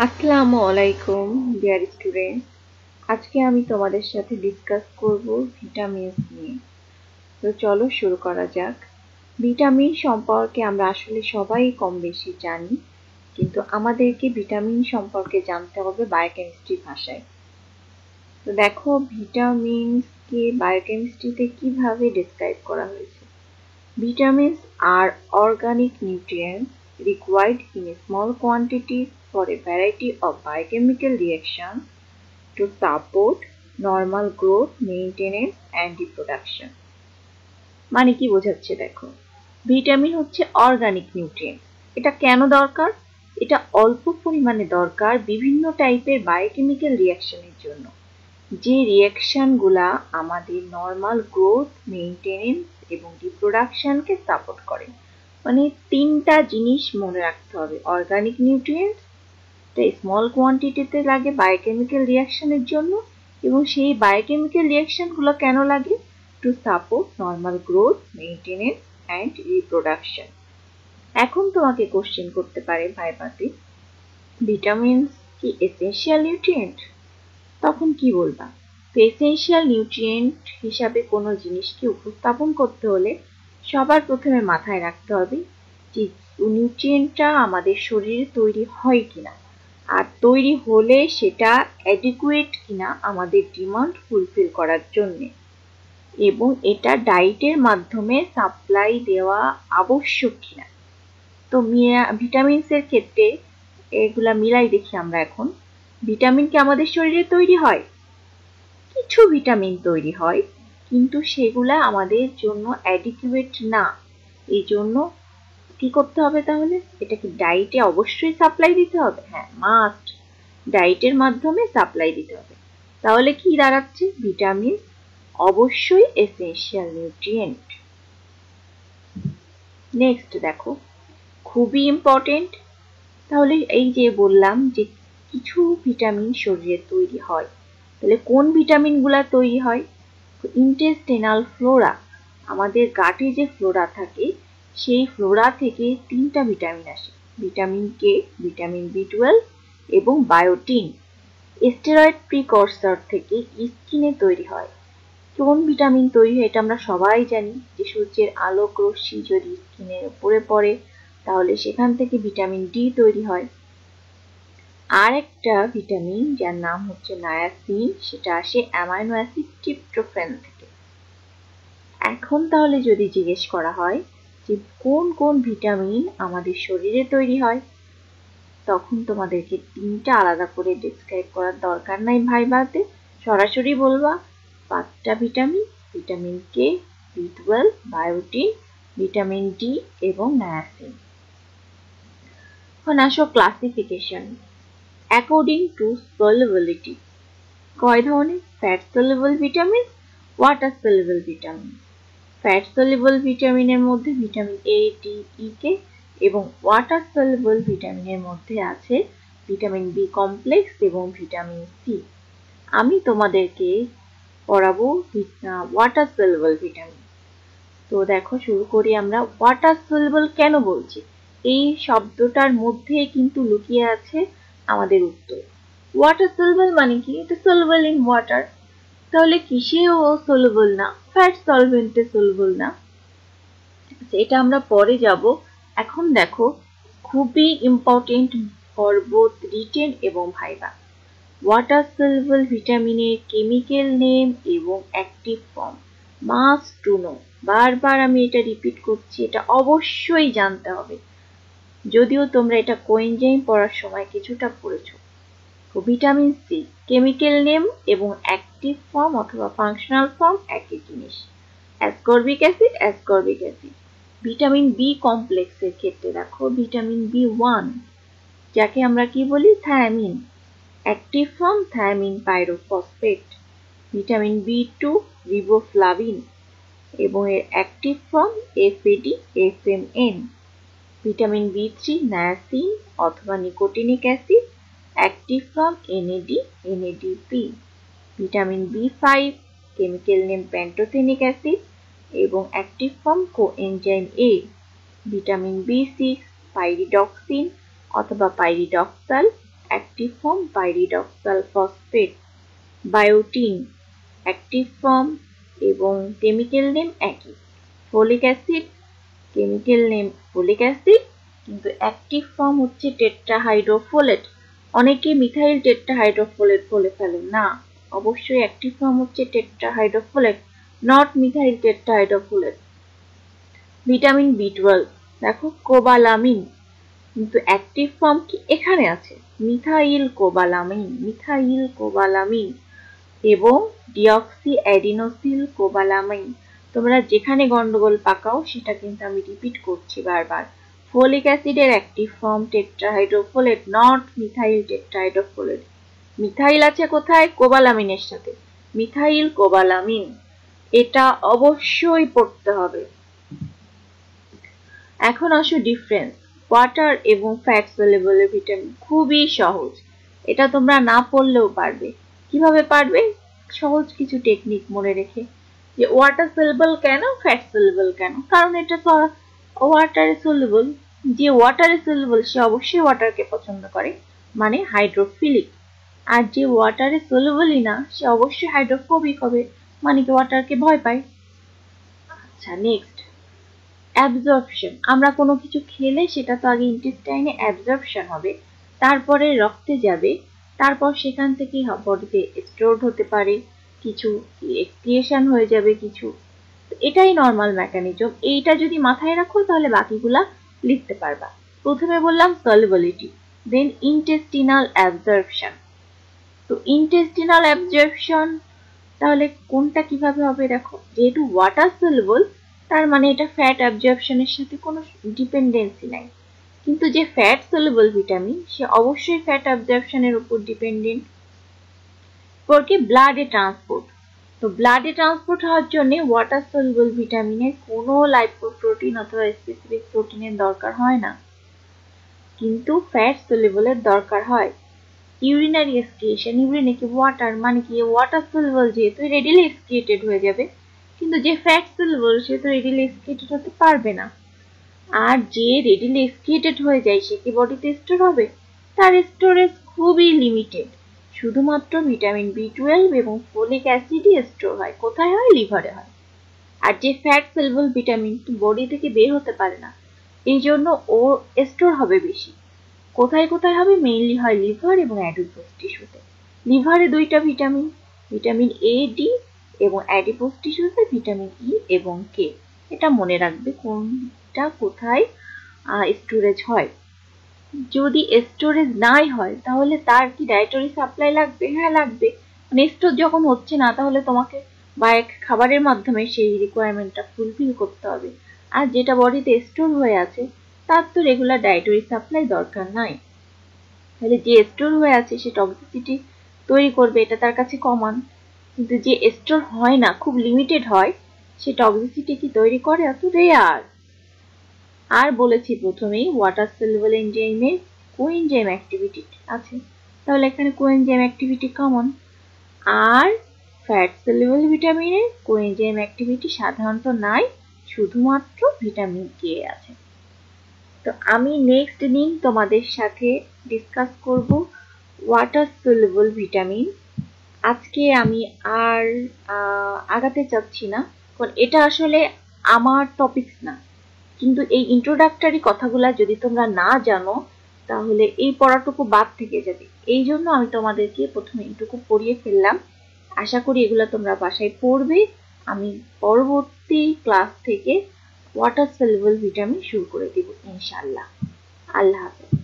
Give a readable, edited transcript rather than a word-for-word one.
আসসালামু আলাইকুম dear student. আজকে আমি তোমাদের সাথে ডিসকাস করব ভিটামিনস নিয়ে। তো চলো শুরু করা যাক। ভিটামিন সম্পর্কে আমরা আসলে সবাই কম বেশি জানি, কিন্তু আমাদেরকে ভিটামিন সম্পর্কে জানতে হবে বায়োকেমিস্ট্রি ভাষায়। তো দেখো ভিটামিনসকে বায়োকেমিস্ট্রিতে কিভাবে ডেসক্রাইব করা হয়েছে। Vitamins are organic nutrients required in small quantities for a variety of biochemical reactions to support normal growth, maintenance and reproduction. মানে কি বোঝাচ্ছে দেখো, ভিটামিন হচ্ছে অর্গানিক নিউট্রিয়েন্ট। এটা কেন দরকার? এটা অল্প পরিমাণে দরকার বিভিন্ন টাইপের বায়োকেমিক্যাল রিয়াকশনের জন্য, যে রিয়াকশনগুলা আমাদের নর্মাল গ্রোথ, মেইনটেনেন্স এবং রিপ্রোডাকশনকে সাপোর্ট করে। মানে তিনটা জিনিস মনে রাখতে হবে। অর্গানিক নিউট্রিয়েন্টস স্মল কোয়ান্টিটিতে লাগে বায়োকেমিক্যাল রিয়াকশনের জন্য, এবং সেই বায়োকেমিক্যাল রিয়াকশনগুলো কেন লাগে? To support normal growth, maintenance and reproduction. এখন তোমাকে কোশ্চেন করতে পারে ভাইভাতে, ভিটামিনস কি এসেনশিয়াল নিউট্রিয়েন্ট? তখন কি বলবা? তো এসেনশিয়াল নিউট্রিয়েন্ট হিসাবে কোনো জিনিসকে উপস্থাপন করতে হলে সবার প্রথমে মাথায় রাখতে হবে যে নিউট্রিয়েন্টটা আমাদের শরীরে তৈরি হয় কিনা, আর তৈরি হলে সেটা অ্যাডিকুয়েট কিনা আমাদের ডিমান্ড ফুলফিল করার জন্য, এবং এটা ডায়েটের মাধ্যমে সাপ্লাই দেওয়া আবশ্যক কিনা। তো ভিটামিনসের ক্ষেত্রে এগুলা মিলাই দেখি আমরা এখন। ভিটামিন কি আমাদের শরীরে তৈরি হয়? কিছু ভিটামিন তৈরি হয়, কিন্তু সেগুলা আমাদের জন্য অ্যাডিকুয়েট না। এই জন্য কি করতে হবে তাহলে? এটা কি ডায়েটে অবশ্যই সাপ্লাই দিতে হবে? হ্যাঁ, মাস্ট ডায়েটের মাধ্যমে সাপ্লাই দিতে হবে। তাহলে কি দাঁড়াচ্ছে? ভিটামিন অবশ্যই এসেনশিয়াল নিউট্রিয়েন্ট। নেক্সট দেখো, খুবই ইম্পর্টেন্ট। তাহলে এই যে বললাম যে কিছু ভিটামিন শরীরে তৈরি হয়, তাহলে কোন ভিটামিনগুলা তৈরি হয়? ইন্টেস্টিনাল ফ্লোরা, আমাদের গাটে যে ফ্লোরা থাকে সেই ফ্লোরা থেকে তিনটা ভিটামিন আসে, ভিটামিন কে, ভিটামিন বি12 এবং বায়োটিন। স্টেরয়েড প্রিকর্সর থেকে স্কিনে তৈরি হয়। কোন ভিটামিন তৈরি হয় এটা আমরা সবাই জানি, যে সূর্যের আলোক রশ্মি যদি স্কিনের উপরে পড়ে তাহলে সেখান থেকে ভিটামিন ডি তৈরি হয়। আর একটা ভিটামিন যার নাম হচ্ছে নায়াসিন, সেটা আসে অ্যামাইনো অ্যাসিড ট্রিপটোফ্যান থেকে। এখন তাহলে যদি জিজ্ঞেস করা হয় যে কোন কোন ভিটামিন আমাদের শরীরে তৈরি হয়, তখন তোমাদেরকে তিনটা আলাদা করে ডেসক্রাইব করার দরকার নাই ভাইভাতে, সরাসরি বলবা পাঁচটা ভিটামিন, ভিটামিন কে, বি12, বায়োটিন, ভিটামিন ডি এবং নায়াসিন। এখন আসো ক্লাসিফিকেশন অ্যাকর্ডিং টু সলিবিলিটি। কয় ধরনের? Fat soluble vitamin, water soluble vitamin. Fat soluble ভিটামিনের মধ্যে ভিটামিন এ, ডি, ই, কে, এবং ওয়াটার সলিবল ভিটামিনের মধ্যে আছে ভিটামিন বি কমপ্লেক্স এবং ভিটামিন সি। আমি তোমাদেরকে পড়াবো ওয়াটার সলিবল ভিটামিন। তো দেখো শুরু করি আমরা। ওয়াটার সলিবল কেন বলছি? এই শব্দটার মধ্যে কিন্তু লুকিয়ে আছে আমাদের উত্তর। ওয়াটার সলিবল মানে কি? এটা সলিবল ইন ওয়াটার। তাহলে কিসেও সলিবল না? ফ্যাট সলভেন্টে সলিবল না। এটা আমরা পরে যাব। এখন দেখো খুবই ইম্পর্টেন্ট পর্ব রিটেন এবং ভাইভা। ওয়াটার সলিবল ভিটামিনের কেমিক্যাল নেম এবং active form must to know. বারবার আমি এটা রিপিট করছি, এটা অবশ্যই জানতে হবে। যদিও তোমরা এটা কোএনজাইম পড়ার সময় কিছুটা পড়েছো। ভিটামিন সি কেমিক্যাল নেম এবং অ্যাক্টিভ ফর্ম অথবা ফাংশনাল ফর্ম একই জিনিস, ascorbic acid, ascorbic acid. Vitamin B কমপ্লেক্সের ক্ষেত্রে দেখো ভিটামিন বি1, যাকে আমরা কি বলি? Thiamine. Active form thiamine pyrophosphate. Vitamin B two riboflavin এবং এর active form FAD, FMN. Vitamin বি3 নায়াসিন অথবা nicotinic acid, active form NAD, NADP. Vitamin B five chemical name pantothenic acid এবং active form coenzyme A. Vitamin বি6 pyridoxine অথবা pyridoxal, active form pyridoxal phosphate. বায়োটিন active form এবং chemical name একই। Folic acid chemical name folic acid, কিন্তু active form হচ্ছে টেট্রাহাইড্রোফোলেট। অনেকে methyl টেট্রাহাইড্রোফোলেট বলে ফেলে, না, অবশ্যই অ্যাক্টিভ ফর্ম হচ্ছে টেট্রাহাইড্রোফোলেট, নট মিথাইল টেট্রাহাইড্রোফোলেট। ভিটামিন বি12 দেখো কোবালামিন, কিন্তু অ্যাক্টিভ ফর্ম কি এখানে আছে, মিথাইল কোবালামিন এবং ডিঅক্সি অ্যাডিনোসিল কোবালামিন। তোমরা যেখানে গন্ডগোল পাকাও সেটা কিন্তু আমি রিপিট করছি বারবার। ফোলিক অ্যাসিডের active form tetrahydrofolate, not methyl tetrahydrofolate. Methyl আছে কোথায়, কোবালামিনের সাথে, মিথাইল কোবালামিন, এটা অবশ্যই পড়তে হবে। এখন আসো ডিফারেন্স ওয়াটার এবং ফ্যাট সলিউবল ভিটামিন, খুবই সহজ, এটা তোমরা না পড়লেও পারবে। কিভাবে পারবে, সহজ কিছু টেকনিক মনে রেখে, যে ওয়াটার সলিউবল কেন, ফ্যাট সলিউবল কেন, কারণ এটা তো ওয়াটারে সলিউবল। যে ওয়াটারে সলিউবল সে অবশ্যই ওয়াটারকে পছন্দ করে, মানে হাইড্রোফিলিক। আর যে ওয়াটারে সলিউবলই না সে অবশ্যই হাইড্রোফোবিক হবে, মানে কি ওয়াটারকে ভয় পায়। আচ্ছা, নেক্সট অ্যাবজর্পশন। আমরা কোনো কিছু খেলে সেটা তো আগে ইন্টেস্টাইনে অ্যাবজর্পশন হবে, তারপরে রক্তে যাবে, তারপর সেখান থেকে বডিতে স্টোরড হতে পারে, কিছু এক্সক্রিয়েশন হয়ে যাবে কিছু। এটাই নর্মাল মেকানিজম। এইটা যদি মাথায় রাখো তাহলে বাকিগুলা লিখতে পারবা। প্রথমে বললাম সলিউবিলিটি, দেন ইন্টেস্টিনাল অ্যাবজর্পশন। তো ইন্টেস্টিনাল অ্যাবজর্পশন তাহলে কোনটা কিভাবে হবে, দেখো, যেহেতু ওয়াটার সলিউবল তার মানে এটা ফ্যাট অ্যাবজর্পশনের সাথে কোনো ডিপেন্ডেন্সি নাই, কিন্তু যে ফ্যাট সলিউবল ভিটামিন সে অবশ্যই ফ্যাট অ্যাবজর্পশনের উপর ডিপেন্ডেন্ট। পরকে ব্লাডে ট্রান্সপোর্ট, তো ব্লাডে ট্রান্সপোর্ট হওয়ার জন্য ওয়াটার সলিউবল ভিটামিনের কোনো লাইপোপ্রোটিন অথবা স্পেসিফিক প্রোটিনের দরকার হয় না, কিন্তু ফ্যাট সলিউবলের দরকার হয়। ইউরিনারি এক্সক্রিয়েশন, ইউরিনে কি ওয়াটার, মানে কি ওয়াটার সলিউবল যেহেতু রেডিলি এক্সক্রিয়েটেড হয়ে যাবে, কিন্তু যে ফ্যাট সলিউবল সে তো রেডিলি এক্সক্রিয়েটেড হতে পারবে না। আর যে রেডিলি এক্সক্রিয়েটেড হয়ে যায় সে কি বডিতে স্টোর হবে, তার স্টোরেজ খুবই লিমিটেড, শুধুমাত্র ভিটামিন বি12 এবং ফোলিক অ্যাসিডই স্টোর হয়। কোথায় হয়, লিভারে হয়। আর যে ফ্যাট সলিউবল ভিটামিন বডি থেকে বের হতে পারে না, এই জন্য ও স্টোর হবে বেশি। কোথায় কোথায় হবে, মেইনলি হয় লিভার এবং অ্যাডিপোজ টিস্যুতে। লিভারে দুইটা ভিটামিন, ভিটামিন এ, ডি, এবং অ্যাডিপোজ টিস্যুতে ভিটামিন ই এবং কে। এটা মনে রাখবে কোনটা কোথায় স্টোরেজ হয়। যদি স্টোরেজ নাই হয় তাহলে তার কি ডায়েটারি সাপ্লাই লাগবে, হ্যাঁ লাগবে, মানে স্টোর যখন হচ্ছে না তাহলে তোমাকে বা এক খাবারের মাধ্যমে সেই রিকোয়ারমেন্টটা ফুলফিল করতে হবে। আর যেটা বডিতে স্টোর হয়ে আছে তার তো রেগুলার ডায়েটারি সাপ্লাই দরকার নাই, তাহলে যে স্টোর হয়ে আছে সে টক্সিসিটি তৈরি করবে, এটা তার কাছে কমন। কিন্তু যে স্টোর হয় না, খুব লিমিটেড হয়, সে টক্সিসিটি কি তৈরি করে, এত রেয়ার। আর বলেছি প্রথমেই ওয়াটার সলিউবল এনজাইমের কোএনজাইম অ্যাক্টিভিটি আছে, তাহলে এখানে কোএনজাইম অ্যাক্টিভিটি কমন। আর ফ্যাট সলিউবল ভিটামিনের কোএনজাইম অ্যাক্টিভিটি সাধারণত নাই, শুধুমাত্র ভিটামিন কে আছে। তো আমি নেক্সট দিন তোমাদের সাথে ডিসকাস করব ওয়াটার সলিউবল ভিটামিন। আজকে আমি আর আগাতে চাচ্ছি না, কারণ এটা আসলে আমার টপিকস না, কিন্তু এই ইন্ট্রোডাক্টরি কথাগুলা যদি তোমরা না জানো তাহলে এই পড়াটুকু বাদ থেকে যাবে। এই জন্য আমি তোমাদেরকে প্রথমে এইটুকু পড়িয়ে ফেললাম। আশা করি এগুলা তোমরা বাসায় পড়বে। আমি পরবর্তী ক্লাস থেকে ওয়াটার সলিউবল ভিটামিন শুরু করে দেব ইনশাআল্লাহ। আল্লাহ হাফেজ।